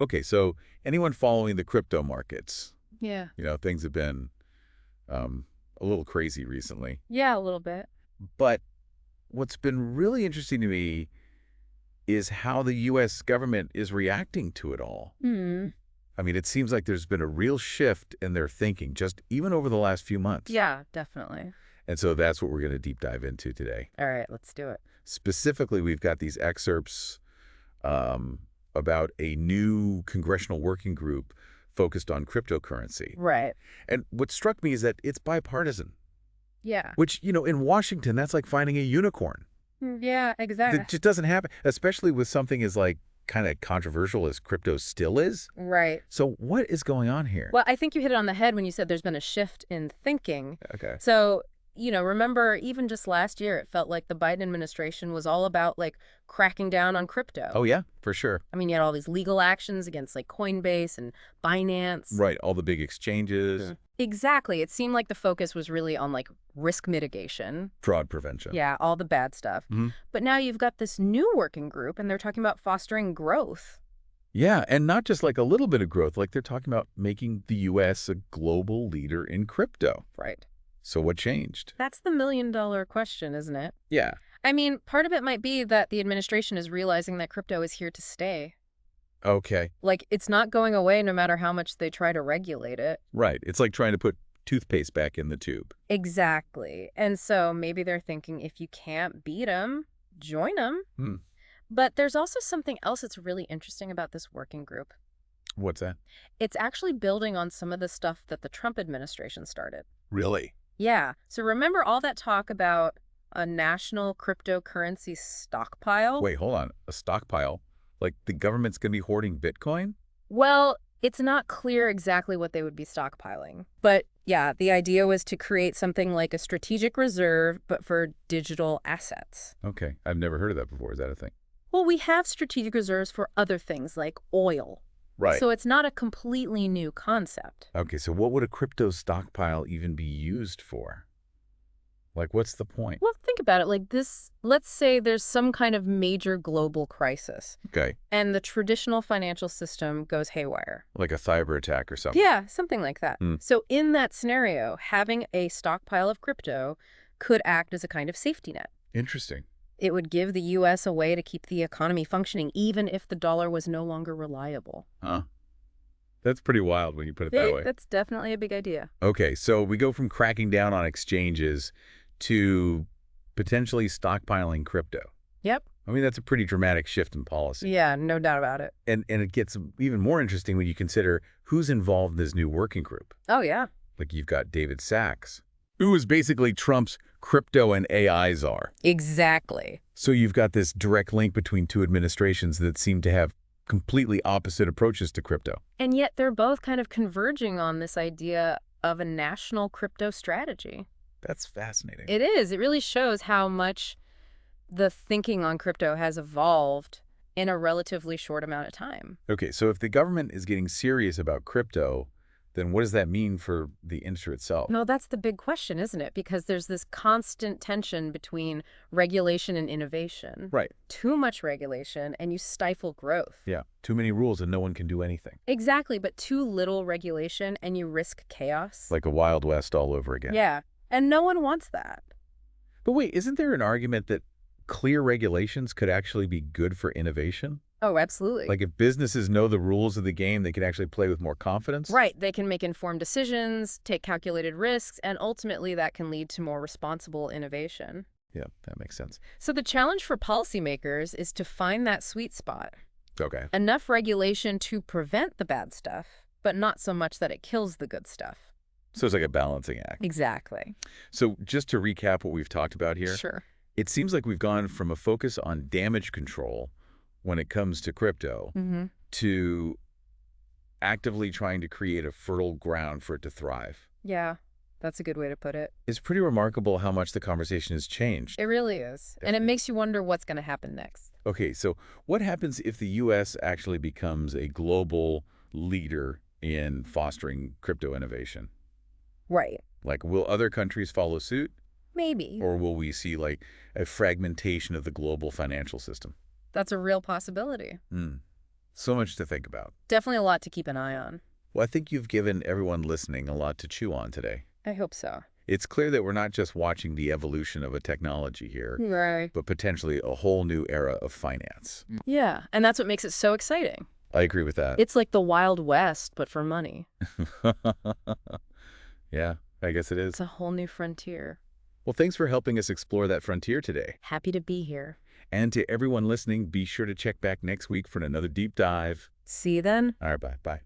Okay, so anyone following the crypto markets, Yeah. things have been a little crazy recently. Yeah, a little bit. But what's been really interesting to me is how the U.S. government is reacting to it all. Hmm. I mean, it seems like there's been a real shift in their thinking, just even over the last few months. Yeah, definitely. And so that's what we're going to deep dive into today. All right, let's do it. Specifically, we've got these excerpts um, about a new congressional working group focused on cryptocurrency. Right. And what struck me is that it's bipartisan, Yeah. which, in Washington, that's like finding a unicorn. Yeah, exactly. That just doesn't happen, especially with something as like kind of controversial as crypto still is. Right. So what is going on here? Well, I think you hit it on the head when you said there's been a shift in thinking. Okay. So, remember even just last year, it felt like the Biden administration was all about like cracking down on crypto. Oh, yeah, for sure. I mean, you had all these legal actions against like Coinbase and Binance. Right. All the big exchanges, Exactly. It seemed like the focus was really on like risk mitigation. fraud prevention. Yeah, all the bad stuff. Mhm. But now you've got this new working group and they're talking about fostering growth. Yeah, and not just like a little bit of growth, like they're talking about making the U.S. a global leader in crypto. Right. So what changed? That's the million-dollar question, isn't it? Yeah. I mean, part of it might be that the administration is realizing that crypto is here to stay. Okay. Like, it's not going away no matter how much they try to regulate it. Right. It's like trying to put toothpaste back in the tube. Exactly. And so maybe they're thinking if you can't beat them, join them. Hmm. But there's also something else that's really interesting about this working group. What's that? It's actually building on some of the stuff that the Trump administration started. Really? Yeah. So remember all that talk about a national cryptocurrency stockpile? Wait, hold on. A stockpile? Like the government's going to be hoarding Bitcoin? Well, it's not clear exactly what they would be stockpiling. But yeah, the idea was to create something like a strategic reserve, but for digital assets. Okay. I've never heard of that before. Is that a thing? Well, we have strategic reserves for other things like oil. Right. So it's not a completely new concept. Okay, so what would a crypto stockpile even be used for? Like, what's the point? Well, think about it like this. Let's say there's some kind of major global crisis Okay. and the traditional financial system goes haywire. Like a cyber attack or something. Yeah, something like that. Hmm. So in that scenario, having a stockpile of crypto could act as a kind of safety net. Interesting. It would give the U.S. a way to keep the economy functioning even if the dollar was no longer reliable. Huh. That's pretty wild when you put it that way. That's definitely a big idea. Okay, so we go from cracking down on exchanges to potentially stockpiling crypto. Yep. I mean, that's a pretty dramatic shift in policy. Yeah, no doubt about it. And it gets even more interesting when you consider who's involved in this new working group. Oh, yeah. Like you've got David Sachs, who is basically Trump's crypto and AI czar. Exactly. So you've got this direct link between two administrations that seem to have completely opposite approaches to crypto. And yet they're both kind of converging on this idea of a national crypto strategy. That's fascinating. It is. It really shows how much the thinking on crypto has evolved in a relatively short amount of time. Okay, so if the government is getting serious about crypto, then what does that mean for the industry itself? No, that's the big question, isn't it? Because there's this constant tension between regulation and innovation. Right. Too much regulation and you stifle growth. Yeah, too many rules and no one can do anything. Exactly, but too little regulation and you risk chaos. Like a Wild West all over again. Yeah, and no one wants that. But wait, isn't there an argument that clear regulations could actually be good for innovation? Oh, absolutely. Like if businesses know the rules of the game, they can actually play with more confidence? Right. They can make informed decisions, take calculated risks, and ultimately that can lead to more responsible innovation. Yeah, that makes sense. So the challenge for policymakers is to find that sweet spot. Okay. Enough regulation to prevent the bad stuff, but not so much that it kills the good stuff. So it's like a balancing act. Exactly. So just to recap what we've talked about here, Sure. it seems like we've gone from a focus on damage control when it comes to crypto to actively trying to create a fertile ground for it to thrive. Yeah, that's a good way to put it. It's pretty remarkable how much the conversation has changed. It really is. And it makes you wonder what's going to happen next. Okay, so what happens if the U.S. actually becomes a global leader in fostering crypto innovation? Right. Like, will other countries follow suit? Maybe. Or will we see, like, a fragmentation of the global financial system? That's a real possibility. So much to think about. Definitely a lot to keep an eye on. Well, I think you've given everyone listening a lot to chew on today. I hope so. It's clear that we're not just watching the evolution of a technology here, Right. but potentially a whole new era of finance. Yeah, and that's what makes it so exciting. I agree with that. It's like the Wild West, but for money. Yeah, I guess it is. It's a whole new frontier. Well, thanks for helping us explore that frontier today. Happy to be here. And to everyone listening, be sure to check back next week for another deep dive. See you then. All right, bye. Bye.